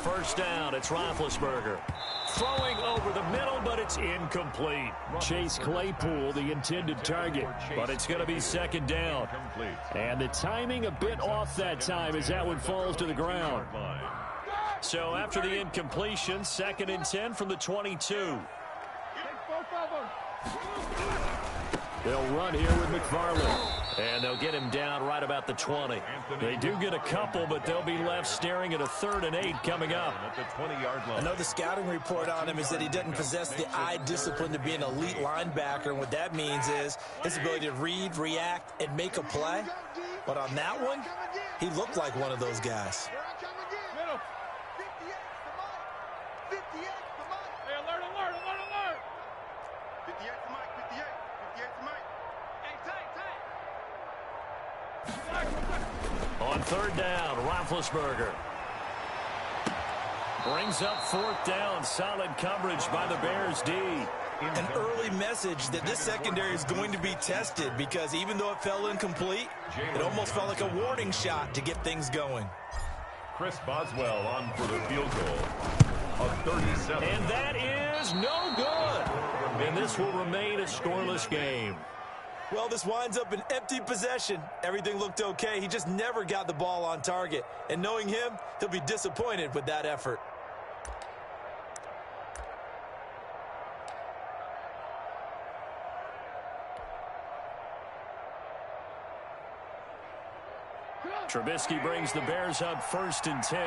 first down. It's Roethlisberger. Throwing over the middle, but it's incomplete. Chase Claypool, the intended target, but it's going to be second down. And the timing a bit off that time as that one falls to the ground. So after the incompletion, 2nd and 10 from the 22. They'll run here with McFarland. And they'll get him down right about the 20. They do get a couple, but they'll be left staring at a 3rd and 8 coming up. At the 20-yard line. I know the scouting report on him is that he doesn't possess the eye discipline to be an elite linebacker. And what that means is his ability to read, react, and make a play. But on that one, he looked like one of those guys. On 3rd down, Roethlisberger brings up 4th down. Solid coverage by the Bears D. An early message that this secondary is going to be tested because even though it fell incomplete, it almost felt like a warning shot to get things going. Chris Boswell on for the field goal of 37. And that is no good. And this will remain a scoreless game. Well, this winds up an empty possession. Everything looked okay. He just never got the ball on target. And knowing him, he'll be disappointed with that effort. Trubisky brings the Bears up 1st and 10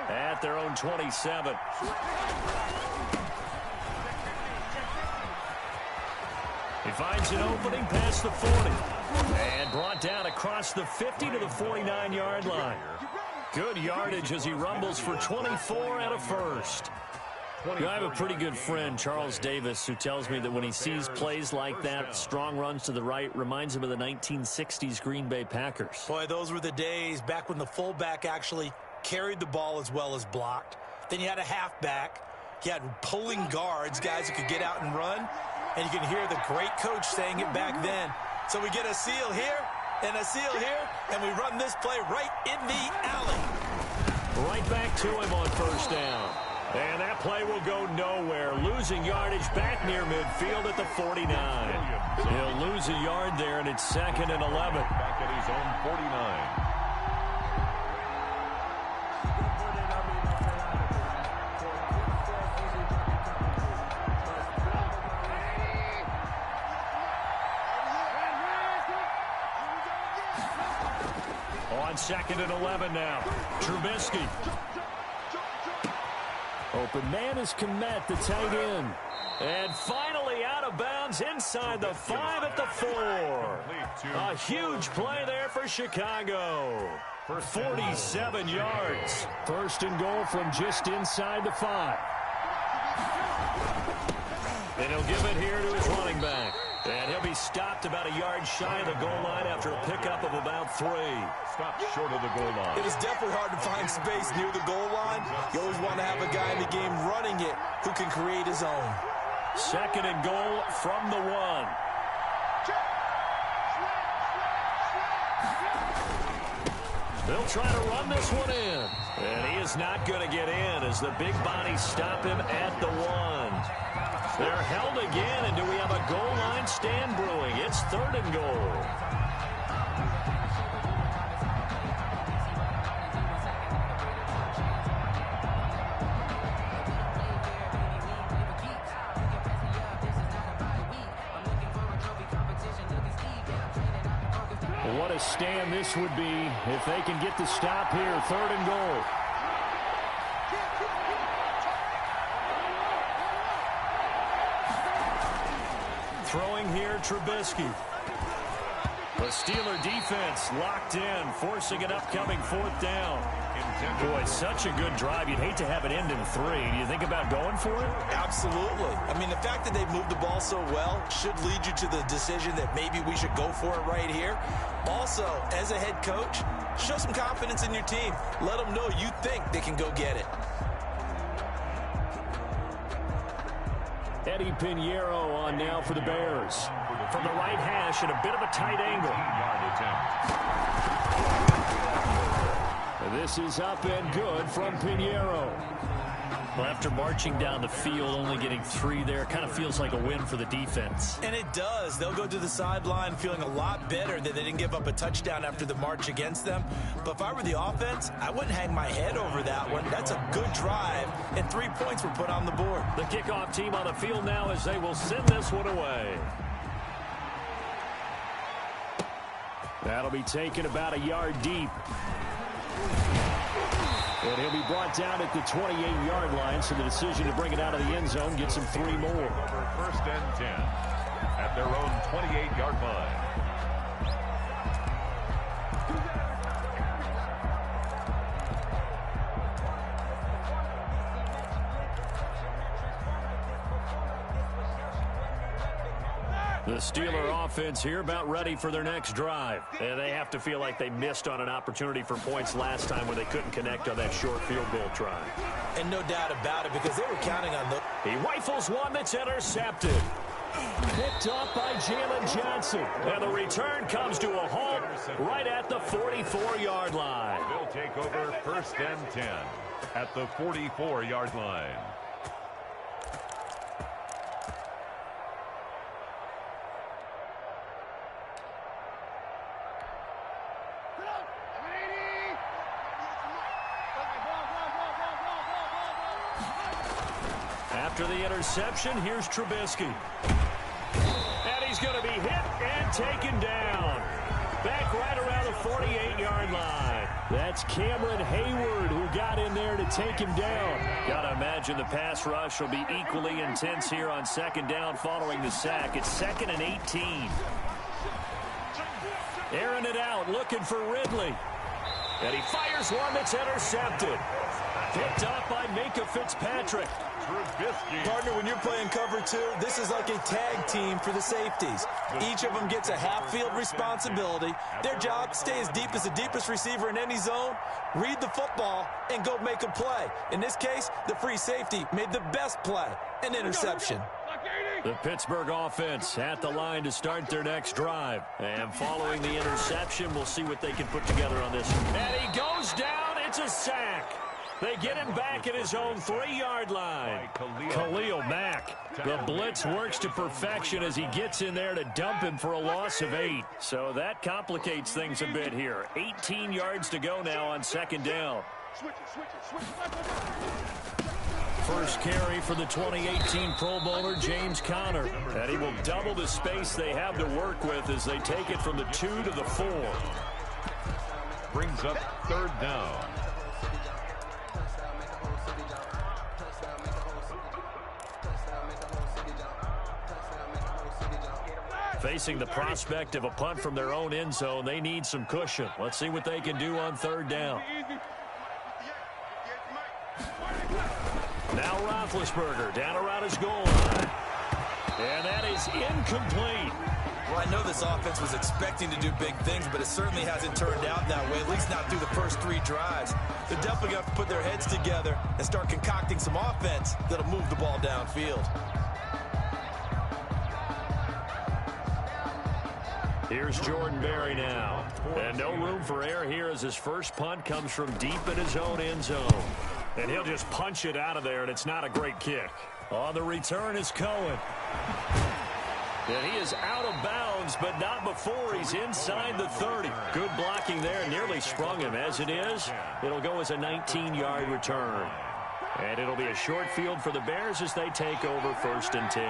at their own 27. He finds an opening past the 40 and brought down across the 50 to the 49-yard line. Good yardage as he rumbles for 24 and a first. I have a pretty good friend, Charles Davis, who tells me that when he sees plays like that, strong runs to the right, reminds him of the 1960s Green Bay Packers. Boy, those were the days back when the fullback actually carried the ball as well as blocked. Then you had a halfback. You had pulling guards, guys who could get out and run. And you can hear the great coach saying it back then. So we get a seal here and a seal here, and we run this play right in the alley. Right back to him on 1st down. And that play will go nowhere. Losing yardage back near midfield at the 49. He'll lose a yard there, and it's 2nd and 11. Back at his own 49. On 2nd and 11 now. Trubisky. Open man is Kmet, the tight end. And finally out of bounds inside the 5 at the 4. A huge play there for Chicago. For 47 yards. 1st and goal from just inside the 5. And he'll give it here to his running back. And he'll be stopped about a yard shy of the goal line after a pickup of about 3. Stopped short of the goal line. It is definitely hard to find space near the goal line. You always want to have a guy in the game running it who can create his own. 2nd and goal from the 1. They'll try to run this one in. And he is not going to get in as the big bodies stop him at the 1. They're held again, and do we have a goal line stand brewing? It's 3rd and goal. What a stand this would be if they can get the stop here. 3rd and goal. Throwing here, Trubisky. The Steeler defense locked in, forcing an upcoming 4th down. Boy, such a good drive. You'd hate to have it end in 3. Do you think about going for it? Absolutely. I mean, the fact that they've moved the ball so well should lead you to the decision that maybe we should go for it right here. Also, as a head coach, show some confidence in your team. Let them know you think they can go get it. Eddie Pinheiro on now for the Bears. From the right hash at a bit of a tight angle. This is up and good from Pinheiro. Well, after marching down the field, only getting 3 there, kind of feels like a win for the defense. And it does. They'll go to the sideline feeling a lot better that they didn't give up a touchdown after the march against them. But if I were the offense, I wouldn't hang my head over that one. That's a good drive, and 3 points were put on the board. The kickoff team on the field now as they will send this one away. That'll be taken about a yard deep. And he'll be brought down at the 28-yard line, so the decision to bring it out of the end zone gets him 3 more. First and 10 at their own 28-yard line. The Steeler offense here about ready for their next drive. And they have to feel like they missed on an opportunity for points last time when they couldn't connect on that short field goal try. And no doubt about it, because they were counting on the... He rifles one that's intercepted. Picked up by Jalen Johnson. And the return comes to a halt right at the 44-yard line. They'll take over first and 10 at the 44-yard line. After the interception, here's Trubisky. And he's going to be hit and taken down. Back right around the 48-yard line. That's Cameron Hayward who got in there to take him down. Got to imagine the pass rush will be equally intense here on second down following the sack. It's 2nd and 18. Airing it out, looking for Ridley. And he fires one that's intercepted. Picked up by Minka Fitzpatrick. Partner, when you're playing cover 2, this is like a tag team for the safeties. Each of them gets a half-field responsibility. Their job, stay as deep as the deepest receiver in any zone, read the football, and go make a play. In this case, the free safety made the best play, an interception. The Pittsburgh offense at the line to start their next drive. And following the interception, we'll see what they can put together on this. And he goes down. It's a sack. They get him back at his own 3-yard line. Khalil Mack. The blitz works to perfection as he gets in there to dump him for a loss of 8. So that complicates things a bit here. 18 yards to go now on second down. First carry for the 2018 Pro Bowler, James Conner. And he will double the space they have to work with as they take it from the 2 to the 4. Brings up third down. Facing the prospect of a punt from their own end zone, they need some cushion. Let's see what they can do on third down. Now Roethlisberger down around his goal line. And that is incomplete. Well, I know this offense was expecting to do big things, but it certainly hasn't turned out that way, at least not through the first 3 drives. They're definitely going to have to put their heads together and start concocting some offense that'll move the ball downfield. Here's Jordan Berry now. And no room for error here as his first punt comes from deep in his own end zone. And he'll just punch it out of there, and it's not a great kick. On the return is Cohen. And he is out of bounds, but not before he's inside the 30. Good blocking there, nearly sprung him. As it is, it'll go as a 19-yard return. And it'll be a short field for the Bears as they take over first and 10.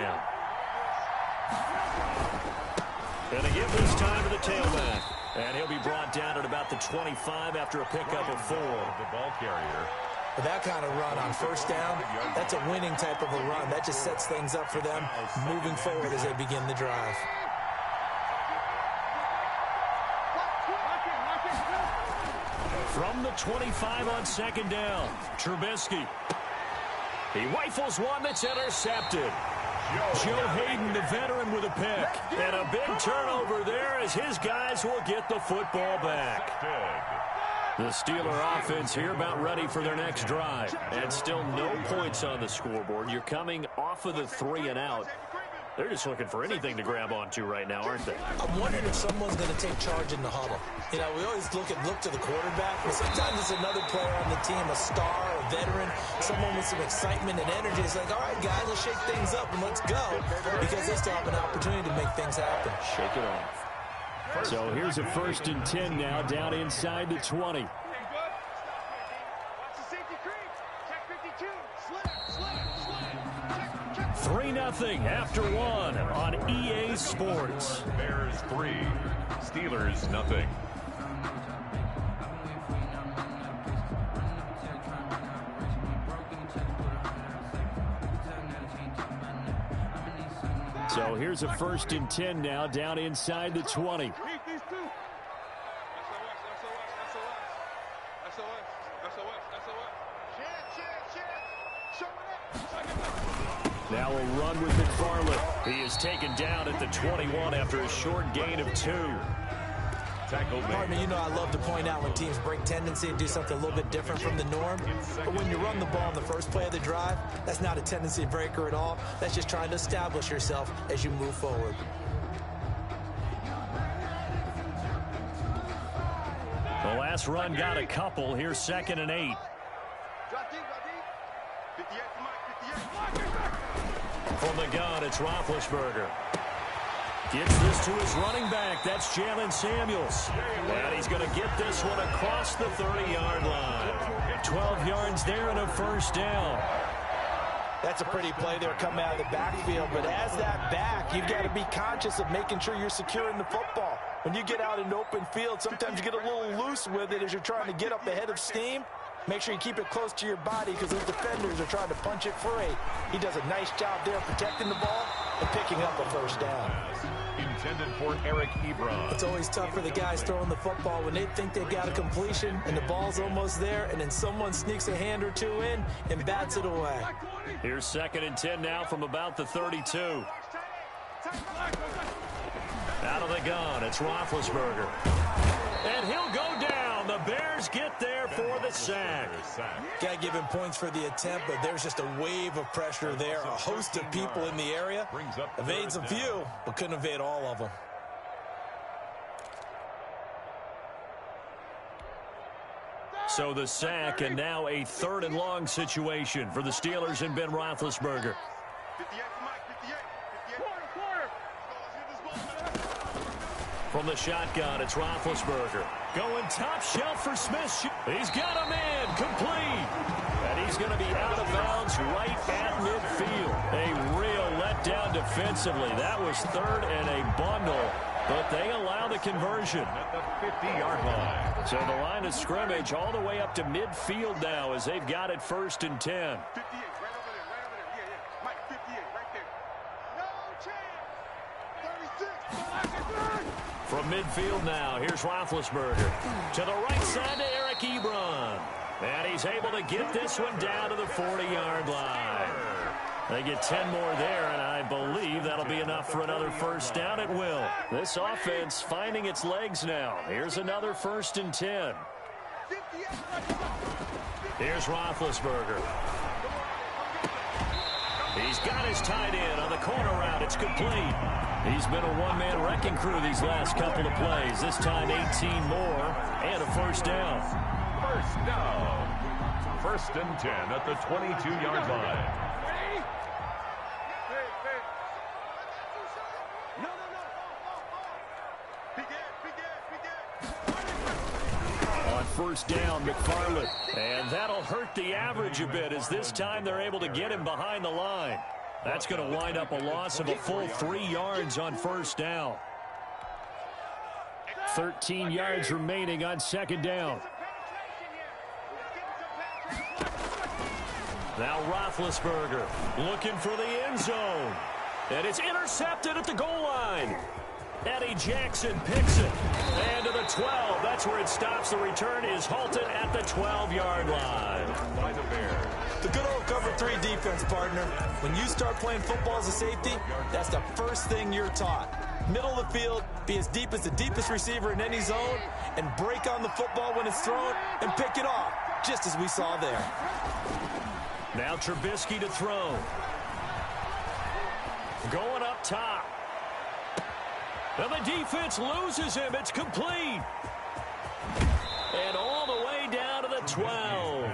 And a give this time to the tailback. And he'll be brought down at about the 25 after a pickup of 4. The ball carrier. But that kind of run on first down, that's a winning type of a run. That just sets things up for them moving forward as they begin the drive. From the 25 on second down, Trubisky. He rifles one that's intercepted. Joe Hayden, the veteran, with a pick. And a big turnover there as his guys will get the football back. The Steeler offense here about ready for their next drive. And still no points on the scoreboard. You're coming off of the 3 and out. They're just looking for anything to grab onto right now, aren't they? I'm wondering if someone's going to take charge in the huddle. You know, we always look to the quarterback, but sometimes it's another player on the team, a star, a veteran, someone with some excitement and energy. It's like, all right, guys, let's shake things up and let's go, because they still have an opportunity to make things happen. Shake it off. So here's a 1st and 10 now, down inside the 20. 3-0 after 1 on EA Sports. Bears 3, Steelers nothing. So here's a 1st and 10 now, down inside the 20. Now a run with McFarland. He is taken down at the 21 after a short gain of 2. Partner, you know I love to point out when teams break tendency and do something a little bit different from the norm. But when you run the ball in the first play of the drive, that's not a tendency breaker at all. That's just trying to establish yourself as you move forward. The last run got a couple. Here's 2nd and 8. From the gun, it's Roethlisberger. Gets this to his running back. That's Jalen Samuels. And he's going to get this one across the 30-yard line. 12 yards there and a 1st down. That's a pretty play there coming out of the backfield. But as that back, you've got to be conscious of making sure you're securing the football. When you get out in open field, sometimes you get a little loose with it as you're trying to get up ahead of steam. Make sure you keep it close to your body because those defenders are trying to punch it free. He does a nice job there protecting the ball and picking up a 1st down. Intended for Eric Ebron. It's always tough for the guys throwing the football when they think they've got a completion and the ball's almost there, and then someone sneaks a hand or two in and bats it away. Here's 2nd and 10 now from about the 32. Out of the gun, it's Roethlisberger. And he'll go down. The Bears get there for the sack. Got to give him points for the attempt, but there's just a wave of pressure there. A host of people in the area. Evades a few, but couldn't evade all of them. So the sack, and now a 3rd and long situation for the Steelers and Ben Roethlisberger. From the shotgun, it's Roethlisberger. Going top shelf for Smith. He's got a man complete. And he's going to be out of bounds right at midfield. A real letdown defensively. That was 3rd and a bundle. But they allow the conversion. At the 50-yard line. So the line of scrimmage all the way up to midfield now as they've got it 1st and 10. From midfield now, here's Roethlisberger. To the right side to Eric Ebron. And he's able to get this one down to the 40-yard line. They get 10 more there, and I believe that'll be enough for another 1st down at will. This offense finding its legs now. Here's another 1st and 10. Here's Roethlisberger. He's got his tight end on the corner route. It's complete. He's been a one-man wrecking crew these last couple of plays. This time 18 more and a 1st down. 1st down. 1st and 10 at the 22-yard line. On 1st down, McFarland. And that'll hurt the average a bit as this time they're able to get him behind the line. That's going to wind up a loss of a full 3 yards on 1st down. 13 yards remaining on 2nd down. Now Roethlisberger looking for the end zone. And it's intercepted at the goal line. Eddie Jackson picks it. And to the 12. That's where it stops. The return is halted at the 12-yard line. By the Bears. The good old cover 3 defense, partner. When you start playing football as a safety, that's the first thing you're taught. Middle of the field, be as deep as the deepest receiver in any zone, and break on the football when it's thrown and pick it off, just as we saw there. Now Trubisky to throw. Going up up top. And the defense loses him. It's complete. And all the way down to the 12.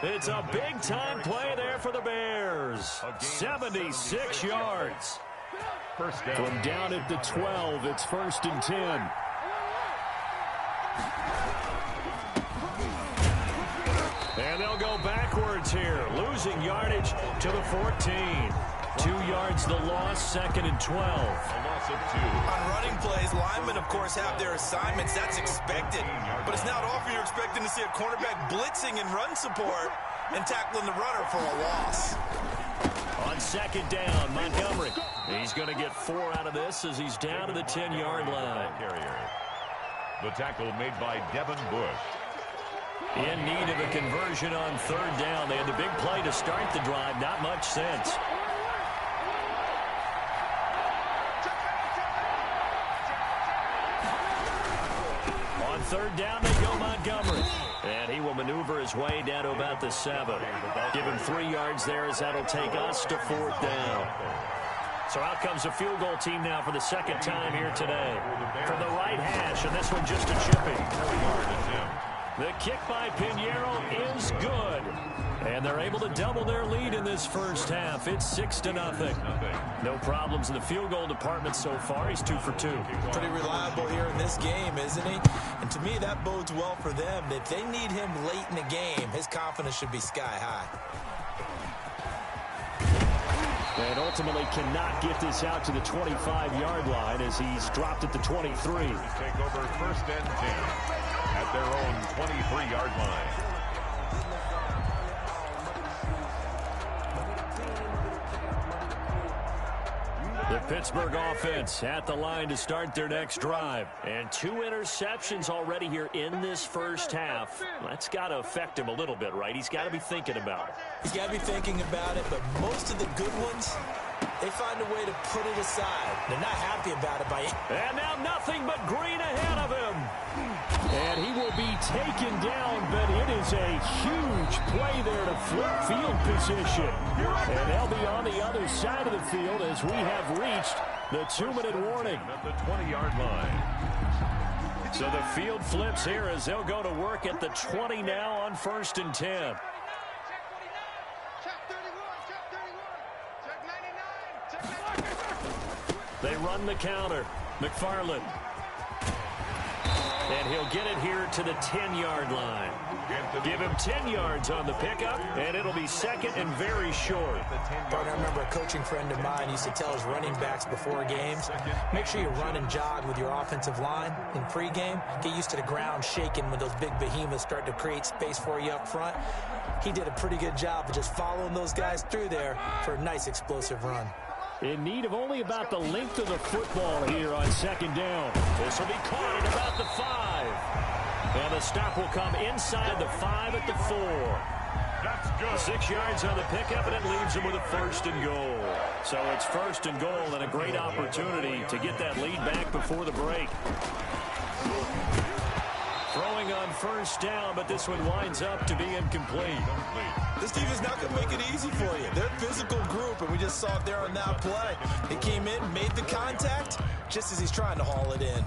It's a big-time play there for the Bears. 76 yards. First down. From down at the 12, it's 1st and 10. And they'll go backwards here, losing yardage to the 14. 2 yards the loss, 2nd and 12. A loss of 2. On running plays, linemen, of course, have their assignments. That's expected. But it's not often you're expecting to see a cornerback blitzing and run support and tackling the runner for a loss. On 2nd down, Montgomery. He's going to get 4 out of this as he's down to the 10-yard line. The tackle made by Devin Bush. In need of a conversion on 3rd down. They had the big play to start the drive. Not much sense. On 3rd down, they go Montgomery. And he will maneuver his way down to about the 7. Give him 3 yards there as that'll take us to 4th down. So out comes a field goal team now for the 2nd time here today. From the right hash, and this one just a chipping. The kick by Pinheiro is good. And they're able to double their lead in this first half. It's 6-0. No problems in the field goal department so far. He's 2 for 2. Pretty reliable here in this game, isn't he? And to me, that bodes well for them. If they need him late in the game, his confidence should be sky high. And ultimately cannot get this out to the 25-yard line as he's dropped at the 23. Take over 1st and 10 at their own 23-yard line. The Pittsburgh offense at the line to start their next drive. And 2 interceptions already here in this first half. That's got to affect him a little bit, right? He's got to be thinking about it. He's got to be thinking about it, but most of the good ones, they find a way to put it aside. They're not happy about it by it. And now nothing but green ahead of him. And he will be taken down, but it is a huge play there to flip field position. And they'll be on the other side of the field as we have reached the 2-minute warning. At the 20-yard line. So the field flips here as they'll go to work at the 20 now on 1st and 10. They run the counter. McFarland. And he'll get it here to the 10-yard line. Give him 10 yards on the pickup, and it'll be 2nd and very short. But I remember a coaching friend of mine used to tell his running backs before games, make sure you run and jog with your offensive line in pregame. Get used to the ground shaking when those big behemoths start to create space for you up front. He did a pretty good job of just following those guys through there for a nice explosive run. In need of only about the length of the football here on 2nd down. This will be caught at about the 5. And the stop will come inside the 5 at the 4. That's good. 6 yards on the pickup, and it leaves him with a 1st and goal. So it's 1st and goal and a great opportunity to get that lead back before the break. Throwing on 1st down, but this one winds up to be incomplete. This team is not going to make it easy for you. They're a physical group, and we just saw it there on that play. They came in, made the contact, just as he's trying to haul it in.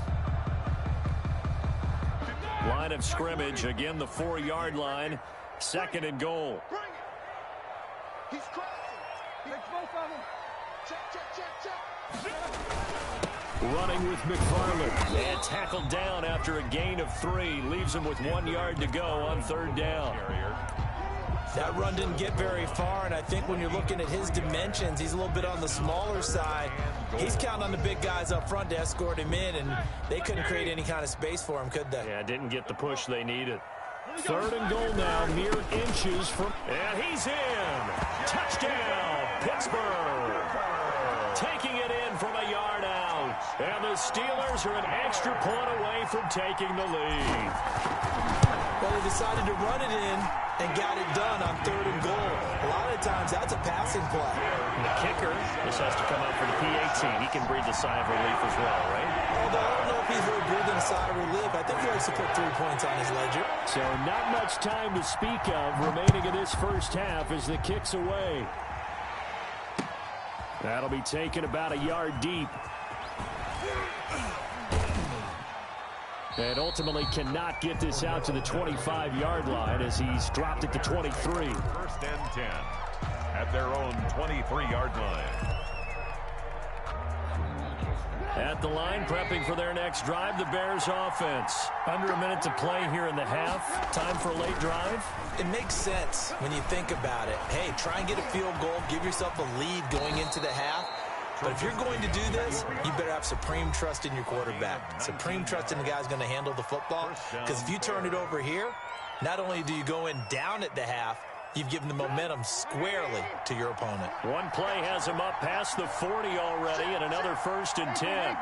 Line of scrimmage, again the 4-yard line, 2nd and goal. He's crossing. Makes both of them. Check. Running with McFarland. And tackled down after a gain of 3. Leaves him with 1 yard to go on 3rd down. That run didn't get very far, and I think when you're looking at his dimensions, he's a little bit on the smaller side. He's counting on the big guys up front to escort him in, and they couldn't create any kind of space for him, could they? Yeah, didn't get the push they needed. 3rd and goal now, mere inches from... And he's in! Touchdown, Pittsburgh! Taking it in from a yard out. And the Steelers are an extra point away from taking the lead. Well, they decided to run it in and got it done on 3rd and goal. A lot of times, that's a passing play. And the kicker, this has to come out for the PAT. He can breathe a sigh of relief as well, right? Although I don't know if he's really breathing a sigh of relief. I think he likes to put 3 points on his ledger. So not much time to speak of remaining in this first half as the kick's away. That'll be taken about a yard deep. And ultimately cannot get this out to the 25-yard line as he's dropped it to 23. First and 10 at their own 23-yard line. At the line, prepping for their next drive, the Bears offense. Under a minute to play here in the half. Time for a late drive. It makes sense when you think about it. Hey, try and get a field goal. Give yourself a lead going into the half. But if you're going to do this, you better have supreme trust in your quarterback. Supreme trust in the guy who's going to handle the football. Because if you turn it over here, not only do you go in down at the half, you've given the momentum squarely to your opponent. One play has him up past the 40 already, and another 1st and 10.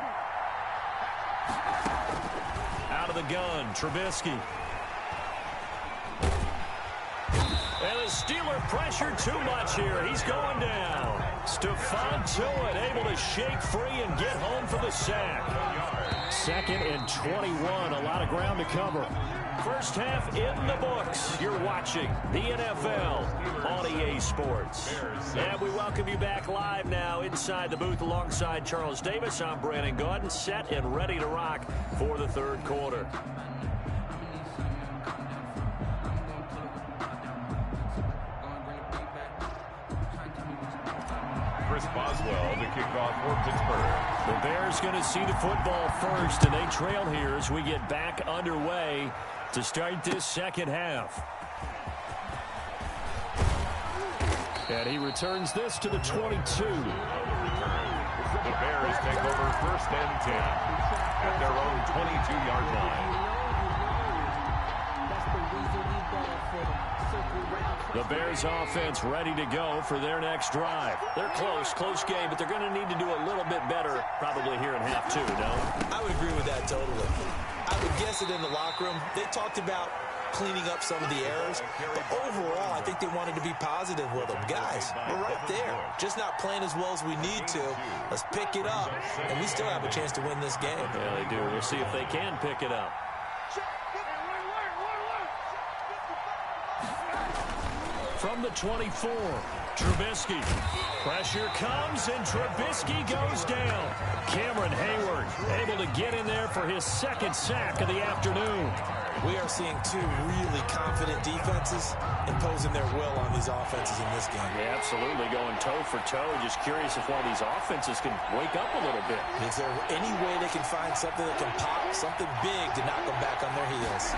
Out of the gun, Trubisky. And the Steeler pressure too much here. He's going down. Stephon Tuitt able to shake free and get home for the sack. 2nd and 21. A lot of ground to cover. First half in the books. You're watching the NFL on EA Sports. And we welcome you back live now inside the booth alongside Charles Davis. I'm Brandon Gaudin, set and ready to rock for the third quarter. Boswell to kick off for Pittsburgh. The Bears going to see the football first, and they trail here as we get back underway to start this second half. And he returns this to the 22. The Bears take over 1st and 10 at their own 22-yard line. The Bears offense ready to go for their next drive. They're close game, but they're going to need to do a little bit better probably here in half two, no? I would agree with that totally. I would guess it in the locker room. They talked about cleaning up some of the errors, but overall, I think they wanted to be positive with them. Guys, we're right there. Just not playing as well as we need to. Let's pick it up, and we still have a chance to win this game. Yeah, they do. We'll see if they can pick it up. From the 24, Trubisky. Pressure comes, and Trubisky goes down. Cameron Hayward able to get in there for his 2nd sack of the afternoon. We are seeing two really confident defenses imposing their will on these offenses in this game. Yeah, absolutely, going toe for toe. Just curious if one of these offenses can wake up a little bit. Is there any way they can find something that can pop, something big to knock them back on their heels?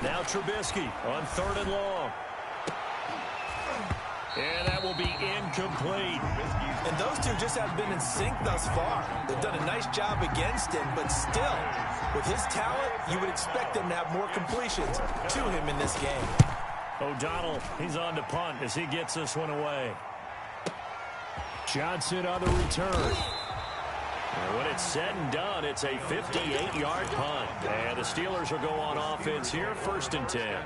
Now Trubisky on 3rd and long. And that will be incomplete. And those two just haven't been in sync thus far. They've done a nice job against him, but still, with his talent, you would expect them to have more completions to him in this game. O'Donnell, he's on to punt as he gets this one away. Johnson on the return. And when it's said and done, it's a 58-yard punt. And the Steelers will go on offense here, 1st and 10.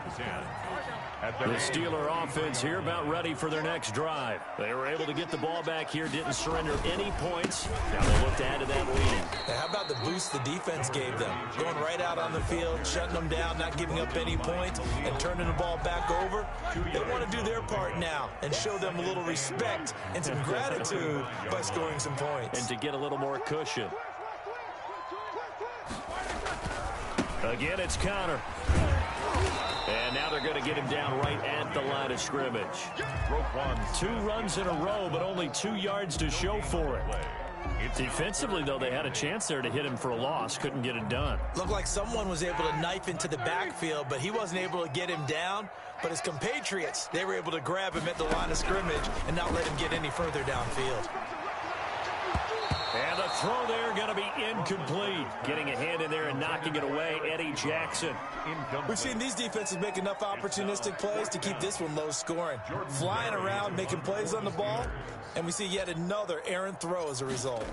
The Steeler offense here about ready for their next drive. They were able to get the ball back here, didn't surrender any points. Now they'll look to add to that lead. Now how about the boost the defense gave them? Going right out on the field, shutting them down, not giving up any points, and turning the ball back over. They want to do their part now and show them a little respect and some gratitude by scoring some points. And to get a little more cushion. Again, it's Connor. And now they're going to get him down right at the line of scrimmage. 2 runs in a row, but only 2 yards to show for it. Defensively, though, they had a chance there to hit him for a loss. Couldn't get it done. Looked like someone was able to knife into the backfield, but he wasn't able to get him down. But his compatriots, they were able to grab him at the line of scrimmage and not let him get any further downfield. And the throw there going to be incomplete. Getting a hand in there and knocking it away, Eddie Jackson. We've seen these defenses make enough opportunistic plays to keep this one low scoring. Flying around, making plays on the ball, and we see yet another errant throw as a result.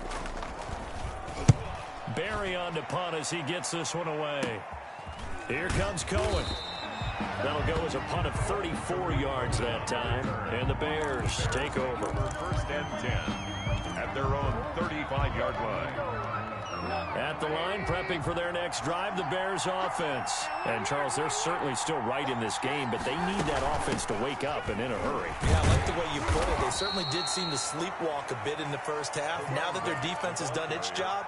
Barry on to punt as he gets this one away. Here comes Cohen. That'll go as a punt of 34 yards that time. And the Bears take over. 1st and 10 at their own 35-yard line. At the line, prepping for their next drive, the Bears offense. And, Charles, they're certainly still right in this game, but they need that offense to wake up and in a hurry. Yeah, I like the way you put it. They certainly did seem to sleepwalk a bit in the first half. Now that their defense has done its job,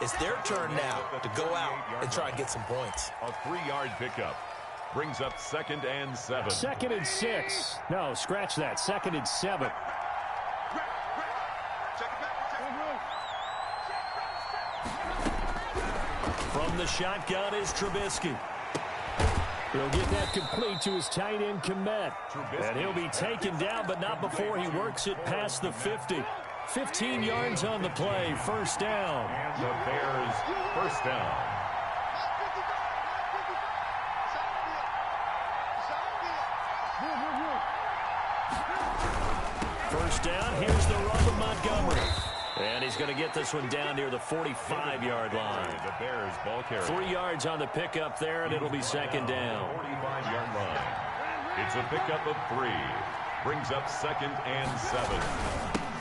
it's their turn now to go out and try and get some points. A 3-yard pickup brings up 2nd and 7. 2nd and 6. No, scratch that. 2nd and 7. From the shotgun is Trubisky. He'll get that complete to his tight end, Komet. And he'll be taken down, but not before he works it past the 50. 15 yards on the play, first down. And the Bears first down. First down, here's the run from Montgomery. And he's going to get this one down near the 45-yard line. The Bears ball carrier. 3 yards on the pickup there, and it'll be second down. 45-yard line. It's a pickup of 3. Brings up 2nd and 7.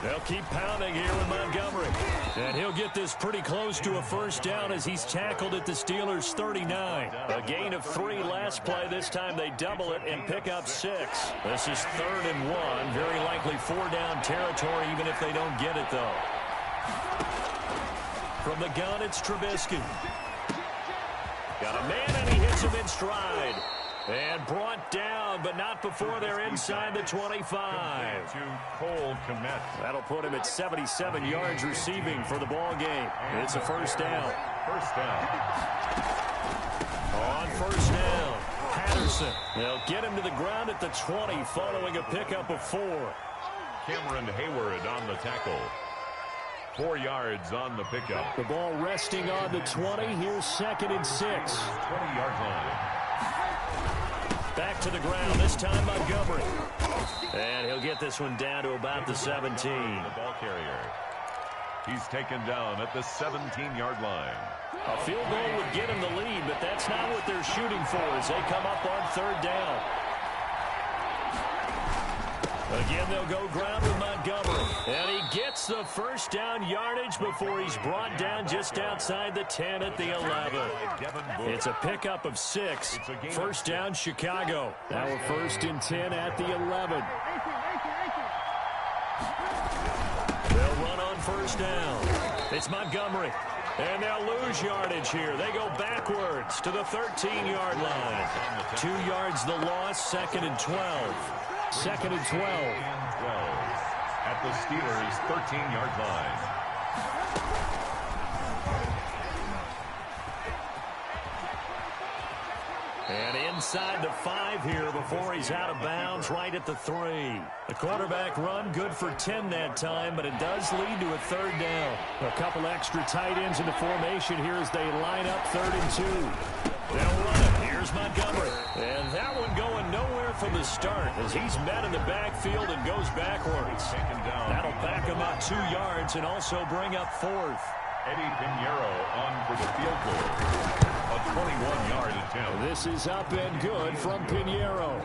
They'll keep pounding here with Montgomery. And he'll get this pretty close to a first down as he's tackled at the Steelers' 39. A gain of 3 last play. This time they double it and pick up 6. This is 3rd and 1. Very likely 4-down territory even if they don't get it, though. From the gun, it's Trubisky. Got a man, and he hits him in stride. And brought down, but not before they're inside the 25. To Cole Komet. That'll put him at 77 yards receiving for the ball game. It's a first down. First down. On first down, Patterson. They'll get him to the ground at the 20 following a pickup of 4. Cameron Hayward on the tackle. 4 yards on the pickup. The ball resting on the 20. Here's 2nd and 6. 20-yard line. Back to the ground, this time Montgomery. And he'll get this one down to about the 17. The ball carrier. He's taken down at the 17-yard line. A field goal would get him the lead, but that's not what they're shooting for as they come up on 3rd down. Again, they'll go ground with Montgomery. And he gets the first down yardage before he's brought down just outside the 10 at the 11. It's a pickup of 6. First down, Chicago. Now we're 1st and 10 at the 11. They'll run on first down. It's Montgomery. And they'll lose yardage here. They go backwards to the 13-yard line. 2 yards the loss, 2nd and 12. 2nd and 12. At the Steelers' 13-yard line. And inside the 5 here before he's out of bounds right at the 3. The quarterback run good for 10 that time, but it does lead to a 3rd down. A couple extra tight ends in the formation here as they line up 3rd and 2. They'll run it. Here's Montgomery. And that one going nowhere from the start as he's met in the backfield and goes backwards. That'll back him up 2 yards and also bring up 4th. Eddie Pinheiro on for the field goal. A 21-yard attempt. This is up and good from Pinheiro.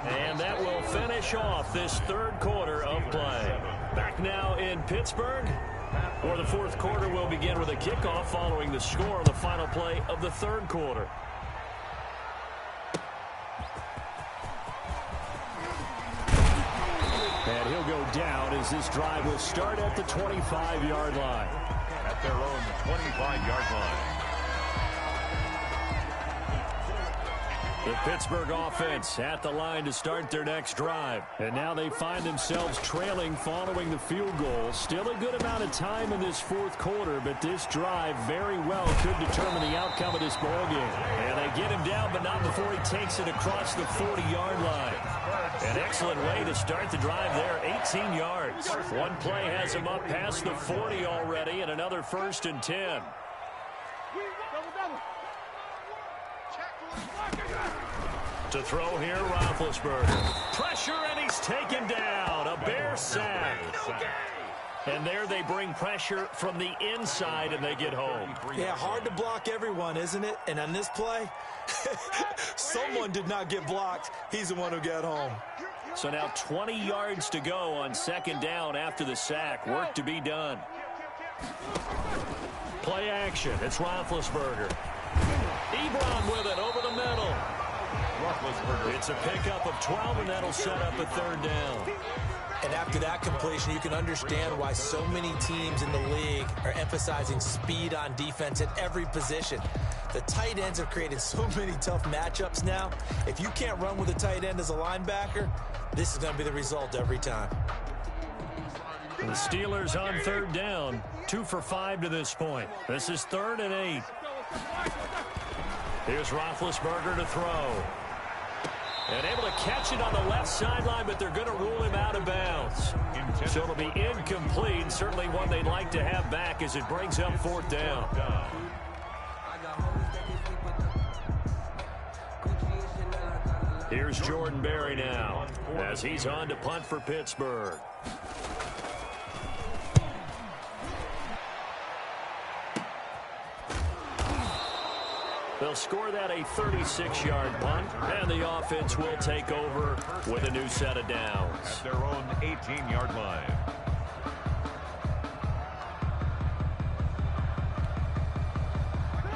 And that will finish off this 3rd quarter of play. Back now in Pittsburgh, where the 4th quarter will begin with a kickoff following the score on the final play of the 3rd quarter. And he'll go down as this drive will start at the 25-yard line. At their own 25-yard line. The Pittsburgh offense at the line to start their next drive. And now they find themselves trailing following the field goal. Still a good amount of time in this 4th quarter, but this drive very well could determine the outcome of this ballgame. And they get him down, but not before he takes it across the 40-yard line. An excellent way to start the drive there, 18 yards. One play has him up past the 40 already, and another 1st and 10. To throw here, Roethlisberger. Pressure, and he's taken down. A Bear sack. And there they bring pressure from the inside, and they get home. Yeah, hard to block everyone, isn't it? And on this play, someone did not get blocked. He's the one who got home. So now 20 yards to go on 2nd down after the sack. Work to be done. Play action. It's Roethlisberger. Ebron with it over the middle. It's a pickup of 12, and that'll set up a third down. And after that completion, you can understand why so many teams in the league are emphasizing speed on defense at every position. The tight ends have created so many tough matchups now. If you can't run with a tight end as a linebacker, this is going to be the result every time. The Steelers on third down, 2 for 5 to this point. This is 3rd and 8. Here's Roethlisberger to throw. And able to catch it on the left sideline, but they're going to rule him out of bounds. So it'll be incomplete. Certainly one they'd like to have back as it brings up 4th down. Here's Jordan Berry now as he's on to punt for Pittsburgh. They'll score that a 36-yard punt, and the offense will take over with a new set of downs. At their own 18-yard line.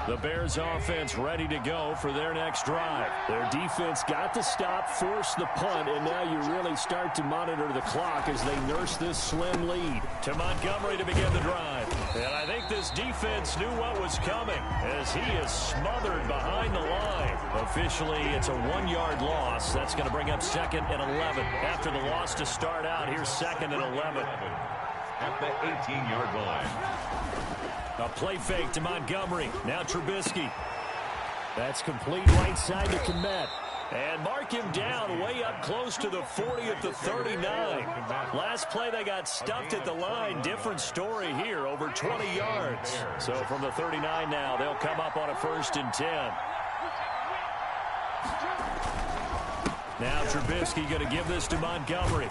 The Bears offense ready to go for their next drive. Their defense got the stop, forced the punt, and now you really start to monitor the clock as they nurse this slim lead. To Montgomery to begin the drive. And I think this defense knew what was coming as he is smothered behind the line. Officially, it's a 1-yard loss. That's going to bring up 2nd and 11. After the loss to start out, here's 2nd and 11. At the 18-yard line. A play fake to Montgomery. Now Trubisky. That's complete right side to Kmet. And mark him down way up close to the 40 at the 39. Last play they got stuffed at the line. Different story here, over 20 yards. So from the 39 now, they'll come up on a 1st and 10. Now Trubisky going to give this to Montgomery.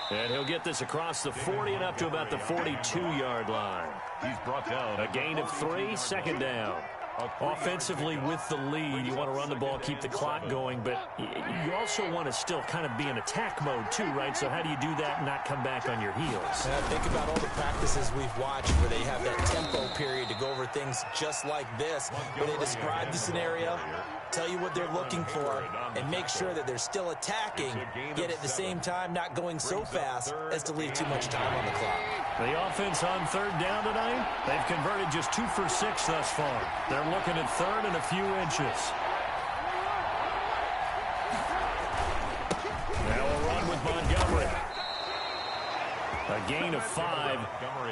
And he'll get this across the 40 and up to about the 42-yard line. He's brought down. A gain of 3, 2nd down. Offensively with the lead, you want to run the ball, keep the clock going, but you also want to still kind of be in attack mode too, right? So how do you do that and not come back on your heels? Think about all the practices we've watched where they have that tempo period to go over things just like this, where they describe the scenario, tell you what they're looking for, and make sure that they're still attacking, yet at the same time not going so fast as to leave too much time on the clock. The offense on 3rd down tonight, they've converted just 2 for 6 thus far. They're looking at 3rd and a few inches. Now a run with Montgomery. A gain of 5.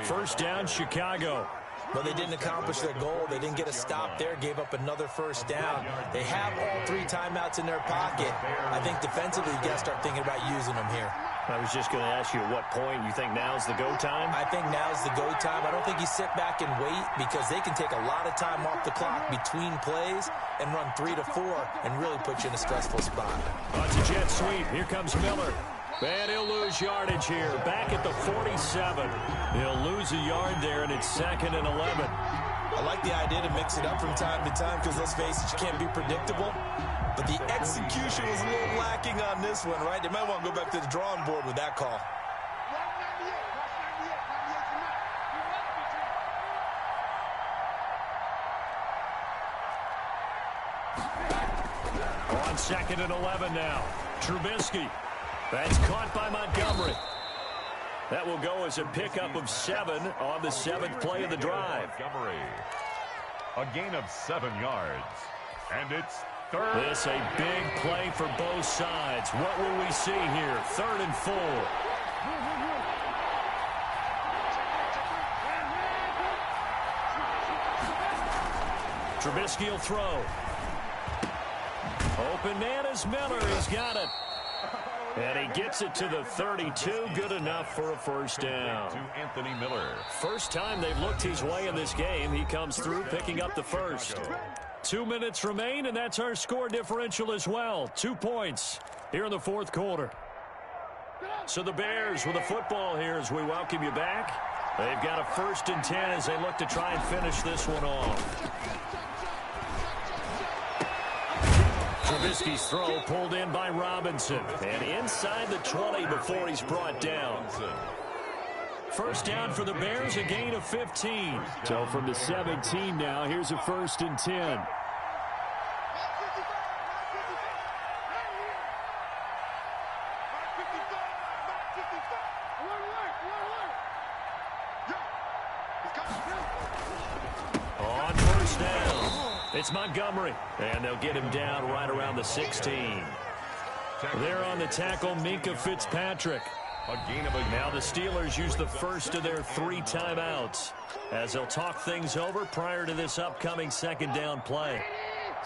1st down, Chicago. Well, they didn't accomplish their goal. They didn't get a stop there, gave up another 1st down. They have all 3 timeouts in their pocket. I think defensively, you got to start thinking about using them here. I was just going to ask you at what point you think now's the go time? I think now's the go time. I don't think you sit back and wait because they can take a lot of time off the clock between plays and run 3 to 4 and really put you in a stressful spot. Oh, it's a jet sweep. Here comes Miller. And he'll lose yardage here. Back at the 47. He'll lose a yard there, and it's 2nd and 11. I like the idea to mix it up from time to time because, let's face it, you can't be predictable. But the execution was a little lacking on this one, right? They might want to go back to the drawing board with that call. On 2nd and 11 now. Trubisky. That's caught by Montgomery. That will go as a pickup of 7 on the 7th play of the drive. Montgomery. A gain of 7 yards. And it's 3rd. This a big play for both sides. What will we see here? 3rd and 4. Trubisky will throw. Open man is Miller. He's got it. And he gets it to the 32. Good enough for a 1st down. To Anthony Miller. First time they've looked his way in this game. He comes through picking up the 1st. 2 minutes remain, and that's our score differential as well. 2 points here in the 4th quarter. So the Bears with the football here as we welcome you back. They've got a 1st and 10 as they look to try and finish this one off. Trubisky's throw pulled in by Robinson. And inside the 20 before he's brought down. First down for the Bears, a gain of 15. So from the 17 now, here's a 1st and 10. On first down, it's Montgomery. And they'll get him down right around the 16. There on the tackle, Minkah Fitzpatrick. Now the Steelers use the first of their 3 timeouts as they'll talk things over prior to this upcoming 2nd down play.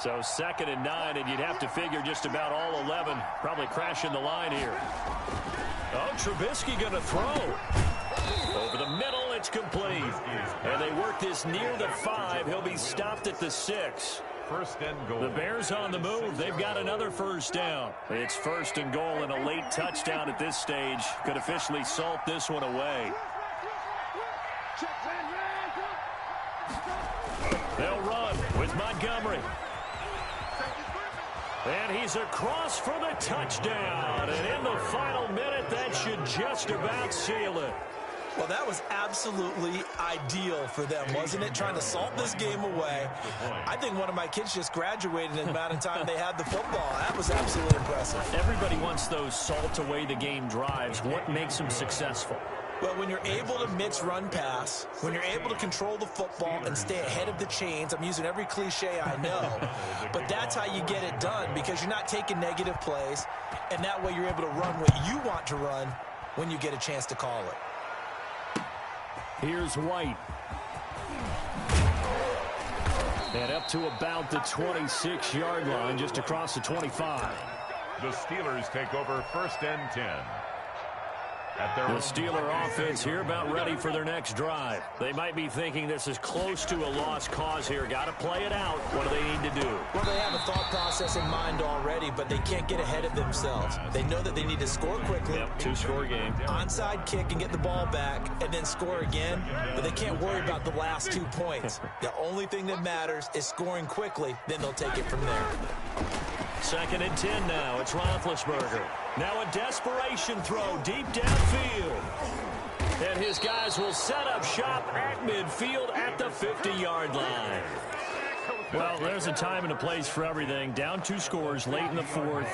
So 2nd and 9, and you'd have to figure just about all 11 probably crashing the line here. Oh, Trubisky going to throw. Over the middle, it's complete. And they work this near the 5. He'll be stopped at the 6. First and goal. The Bears on the move. They've got another first down. It's 1st and goal, and a late touchdown at this stage could officially salt this one away. They'll run with Montgomery. And he's across for the touchdown. And in the final minute, that should just about seal it. Well, that was absolutely ideal for them, wasn't it? Trying to salt this game away. I think one of my kids just graduated in the amount of time they had the football. That was absolutely impressive. Everybody wants those salt away the game drives. What makes them successful? Well, when you're able to mix run pass, when you're able to control the football and stay ahead of the chains, I'm using every cliche I know, but that's how you get it done because you're not taking negative plays, and that way you're able to run what you want to run when you get a chance to call it. Here's White. And up to about the 26-yard line, just across the 25. The Steelers take over 1st and 10. The Steeler offense here about ready for their next drive. They might be thinking this is close to a lost cause here. Got to play it out. What do they need to do? Well, they have a thought process in mind already, but they can't get ahead of themselves. They know that they need to score quickly. Yep, 2-score game. Onside kick and get the ball back and then score again, but they can't worry about the last 2 points. The only thing that matters is scoring quickly, then they'll take it from there. 2nd and 10 now. It's Roethlisberger. Now a desperation throw deep downfield. And his guys will set up shop at midfield at the 50-yard line. Well, there's a time and a place for everything. Down 2 scores late in the 4th.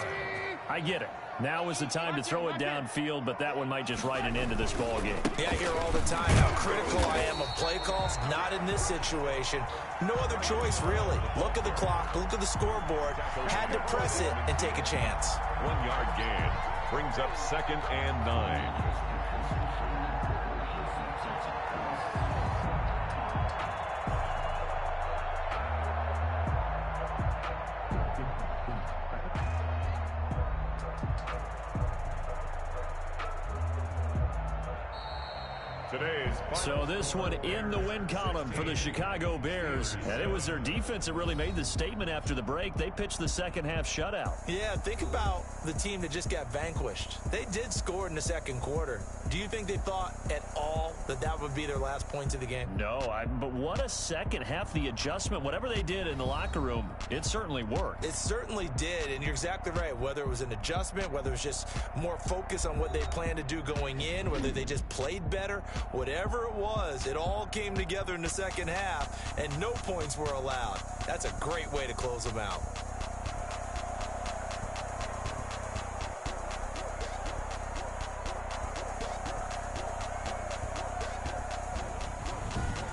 I get it. Now is the time to throw it downfield, but that one might just write an end to this ball game. Yeah, I hear all the time how critical I am of play calls. Not in this situation. No other choice, really. Look at the clock. Look at the scoreboard. Had to press it and take a chance. 1-yard gain brings up 2nd and 9. So this one in the win column for the Chicago Bears. And it was their defense that really made the statement after the break. They pitched the second half shutout. Yeah, think about the team that just got vanquished. They did score in the 2nd quarter. Do you think they thought at all that that would be their last points of the game? No, but what a second half. The adjustment, whatever they did in the locker room, it certainly worked. It certainly did, and you're exactly right. Whether it was an adjustment, whether it was just more focus on what they planned to do going in, whether they just played better, whatever it was, it all came together in the 2nd half, and no points were allowed. That's a great way to close them out.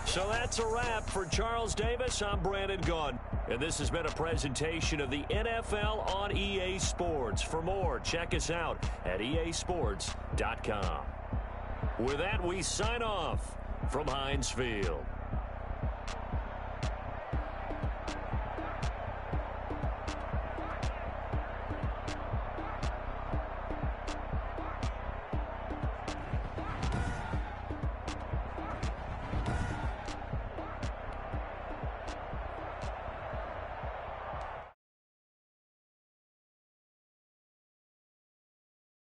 So that's a wrap for Charles Davis. I'm Brandon Gaudin. And this has been a presentation of the NFL on EA Sports. For more, check us out at easports.com. With that, we sign off from Heinz Field.